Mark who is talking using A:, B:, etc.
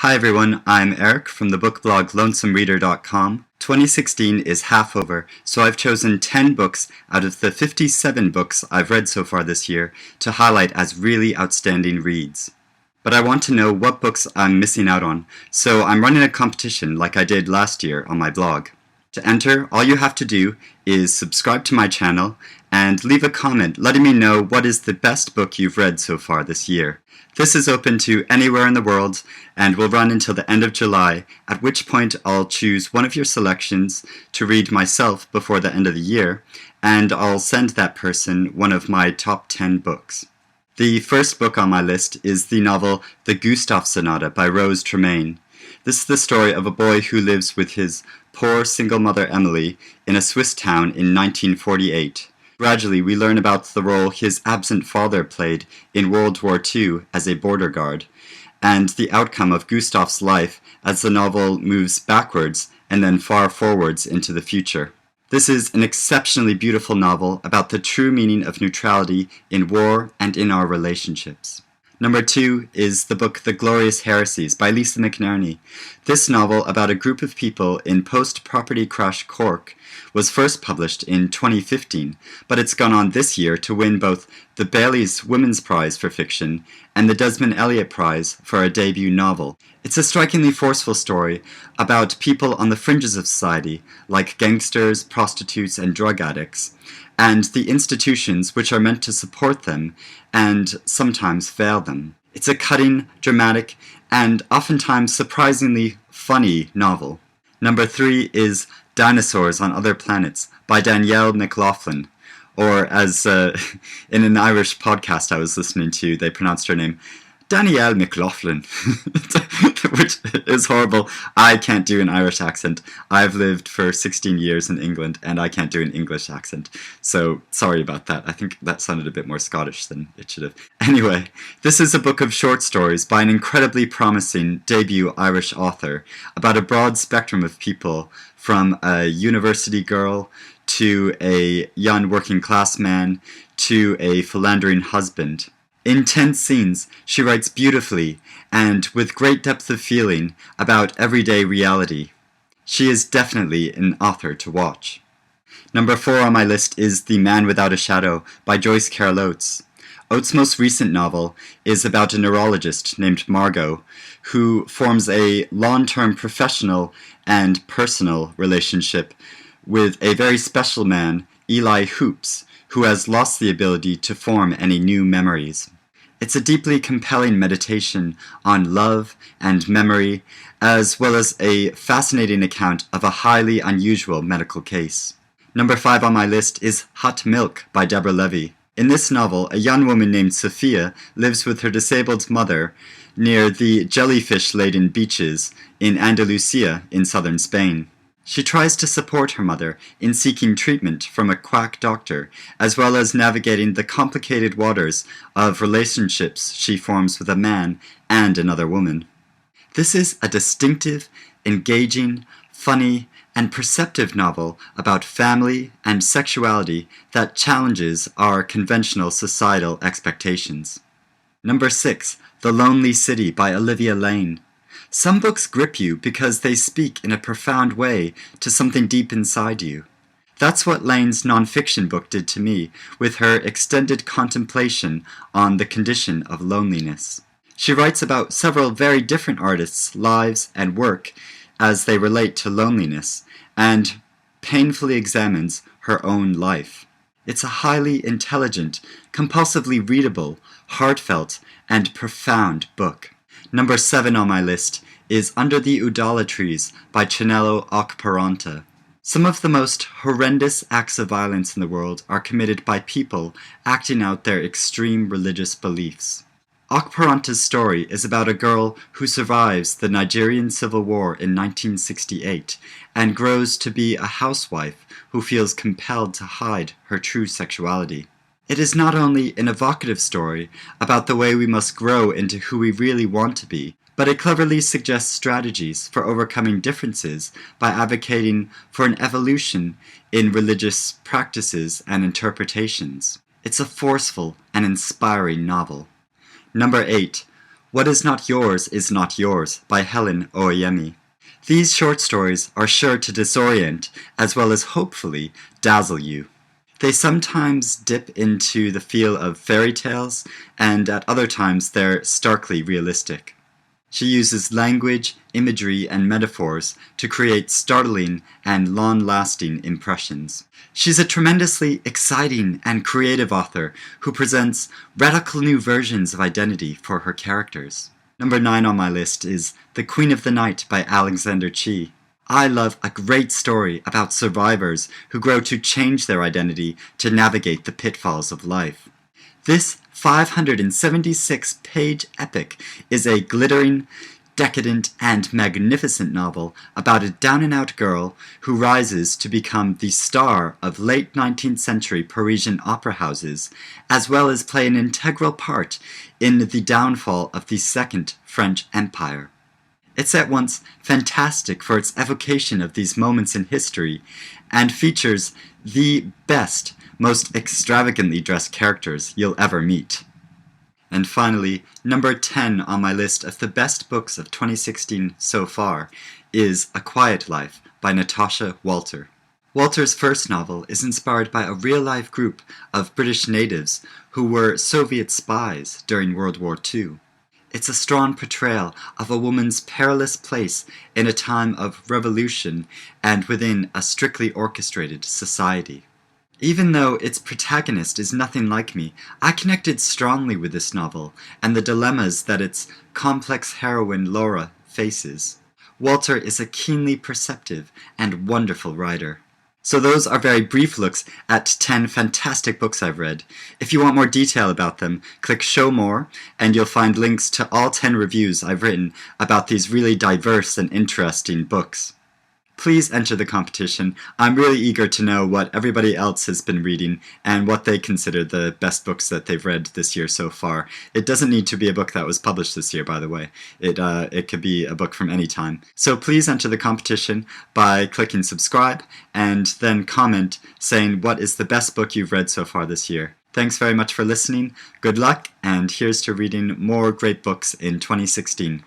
A: Hi everyone, I'm Eric from the book blog lonesomereader.com. 2016 is half over, so I've chosen 10 books out of the 57 books I've read so far this year to highlight as really outstanding reads. But I want to know what books I'm missing out on, so I'm running a competition like I did last year on my blog. To enter, all you have to do is subscribe to my channel and leave a comment letting me know what is the best book you've read so far this year. This is open to anywhere in the world and will run until the end of July, at which point I'll choose one of your selections to read myself before the end of the year, and I'll send that person one of my top 10 books. The first book on my list is the novel The Gustafson Odda by Rose Tremaine. This is the story of a boy who lives with his poor single mother Emily in a Swiss town in 1948. Gradually, we learn about the role his absent father played in World War II as a border guard, and the outcome of Gustav's life as the novel moves backwards and then far forwards into the future. This is an exceptionally beautiful novel about the true meaning of neutrality in war and in our relationships. Number 2 is the book The Glorious Heresies by Lisa McNerney. This novel about a group of people in post-property crash Cork was first published in 2015, but it's gone on this year to win both the Bailey's Women's Prize for Fiction and the Desmond Elliott Prize for a debut novel. It's a strikingly forceful story about people on the fringes of society, like gangsters, prostitutes, and drug addicts, and the institutions which are meant to support them and sometimes fail them. It's a cutting, dramatic, and oftentimes surprisingly funny novel. Number 3 is Dinosaurs on Other Planets by Danielle McLaughlin, or as in an Irish podcast I was listening to, they pronounced her name Danielle McLaughlin, which is horrible. I can't do an Irish accent. I've lived for 16 years in England, and I can't do an English accent. So, sorry about that. I think that sounded a bit more Scottish than it should have. Anyway, this is a book of short stories by an incredibly promising debut Irish author about a broad spectrum of people, from a university girl to a young working class man to a philandering husband. In 10 scenes, she writes beautifully and with great depth of feeling about everyday reality. She is definitely an author to watch. Number 4 on my list is The Man Without a Shadow by Joyce Carol Oates. Oates' most recent novel is about a neurologist named Margot who forms a long-term professional and personal relationship with a very special man, Eli Hoops, who has lost the ability to form any new memories. It's a deeply compelling meditation on love and memory, as well as a fascinating account of a highly unusual medical case. Number 5 on my list is Hot Milk by Deborah Levy. In this novel, a young woman named Sophia lives with her disabled mother near the jellyfish-laden beaches in Andalusia in southern Spain. She tries to support her mother in seeking treatment from a quack doctor, as well as navigating the complicated waters of relationships she forms with a man and another woman. This is a distinctive, engaging, funny, and perceptive novel about family and sexuality that challenges our conventional societal expectations. Number 6, The Lonely City by Olivia Lane. Some books grip you because they speak in a profound way to something deep inside you. That's what Lane's nonfiction book did to me with her extended contemplation on the condition of loneliness. She writes about several very different artists' lives and work as they relate to loneliness, and painfully examines her own life. It's a highly intelligent, compulsively readable, heartfelt, and profound book. Number 7 on my list is Under the Udala Trees by Chinelo Okparanta. Some of the most horrendous acts of violence in the world are committed by people acting out their extreme religious beliefs. Okparanta's story is about a girl who survives the Nigerian Civil War in 1968 and grows to be a housewife who feels compelled to hide her true sexuality. It is not only an evocative story about the way we must grow into who we really want to be, but it cleverly suggests strategies for overcoming differences by advocating for an evolution in religious practices and interpretations. It's a forceful and inspiring novel. Number 8, What is not yours by Helen Oyemi. These short stories are sure to disorient as well as hopefully dazzle you. They sometimes dip into the feel of fairy tales, and at other times they're starkly realistic. She uses language, imagery, and metaphors to create startling and long-lasting impressions. She's a tremendously exciting and creative author who presents radical new versions of identity for her characters. Number 9 on my list is The Queen of the Night by Alexander Chee. I love a great story about survivors who grow to change their identity to navigate the pitfalls of life. This 576-page epic is a glittering, decadent, and magnificent novel about a down-and-out girl who rises to become the star of late 19th century Parisian opera houses, as well as play an integral part in the downfall of the Second French Empire. It's at once fantastic for its evocation of these moments in history, and features the best, most extravagantly dressed characters you'll ever meet. And finally, number 10 on my list of the best books of 2016 so far is A Quiet Life by Natasha Walter. Walter's first novel is inspired by a real-life group of British natives who were Soviet spies during World War II. It's a strong portrayal of a woman's perilous place in a time of revolution and within a strictly orchestrated society. Even though its protagonist is nothing like me, I connected strongly with this novel and the dilemmas that its complex heroine Laura faces. Walter is a keenly perceptive and wonderful writer. So those are very brief looks at 10 fantastic books I've read. If you want more detail about them, click Show More, and you'll find links to all 10 reviews I've written about these really diverse and interesting books. Please enter the competition. I'm really eager to know what everybody else has been reading and what they consider the best books that they've read this year so far. It doesn't need to be a book that was published this year, by the way. It could be a book from any time. So please enter the competition by clicking subscribe and then comment saying what is the best book you've read so far this year. Thanks very much for listening. Good luck, and here's to reading more great books in 2016.